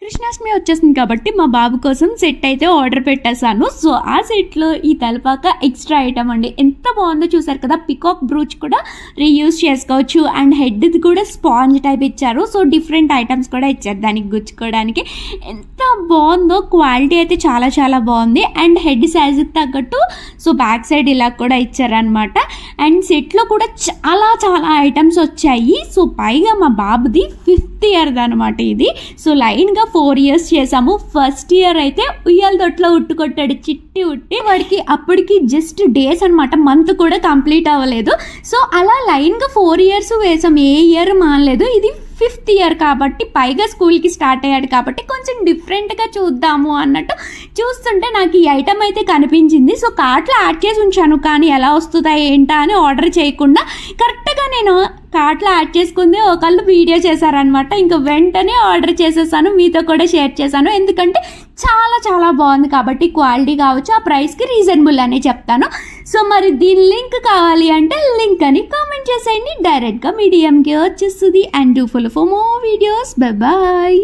కృష్ణాష్టమి వచ్చేసింది కాబట్టి మా బాబు కోసం సెట్ అయితే ఆర్డర్ పెట్టేశాను. సో ఆ సెట్లో ఈ తలపాక ఎక్స్ట్రా ఐటమ్ అండి. ఎంత బాగుందో చూసారు కదా. పికాక్ బ్రూచ్ కూడా రీయూజ్ చేసుకోవచ్చు అండ్ హెడ్ది కూడా స్పాంజ్ టైప్ ఇచ్చారు. సో డిఫరెంట్ ఐటమ్స్ కూడా ఇచ్చారు దానికి గుచ్చుకోవడానికి. ఎంత బాగుందో, క్వాలిటీ అయితే చాలా చాలా బాగుంది. అండ్ హెడ్ సైజుకి తగ్గట్టు సో బ్యాక్ సైడ్ ఇలా కూడా ఇచ్చారనమాట. అండ్ సెట్లో కూడా చాలా చాలా ఐటమ్స్ వచ్చాయి. సో పైగా మా బాబుది 5th ఇయర్ అనమాట ఇది. సో లైన్గా 4 years చేసాము. ఫస్ట్ ఇయర్ అయితే ఉయ్యాల తొట్లో ఉట్టుకొట్టాడు, చిట్టి ఉట్టి. వాడికి అప్పటికి జస్ట్ డేస్ అనమాట, మంత్ కూడా కంప్లీట్ అవ్వలేదు. సో అలా లైన్గా 4 years వేసాం, ఏ ఇయర్ మానలేదు. ఇది 5th ఇయర్ కాబట్టి, పైగా స్కూల్కి స్టార్ట్ అయ్యాడు కాబట్టి కొంచెం డిఫరెంట్గా చూద్దాము అన్నట్టు చూస్తుంటే నాకు ఈ ఐటమ్ అయితే కనిపించింది. సో కార్ట్లో యాడ్ చేసి ఉంచాను, కానీ ఎలా వస్తుందా ఏంటా అని ఆర్డర్ చేయకుండా కరెక్ట్గా నేను కార్ట్లో యాడ్ చేసుకుంది ఒకళ్ళు వీడియో చేశారనమాట. ఇంకా వెంటనే ఆర్డర్ చేసేసాను, మీతో కూడా షేర్ చేశాను. ఎందుకంటే చాలా చాలా బాగుంది కాబట్టి, క్వాలిటీ కావచ్చు, ఆ ప్రైస్కి రీజనబుల్ అని చెప్తాను. సో మరి దీని లింక్ కావాలి అంటే లింక్ అని కామెంట్ చేసేయండి, డైరెక్ట్గా మీ డిఎంకి వచ్చేస్తుంది. And do follow for more videos. Bye bye.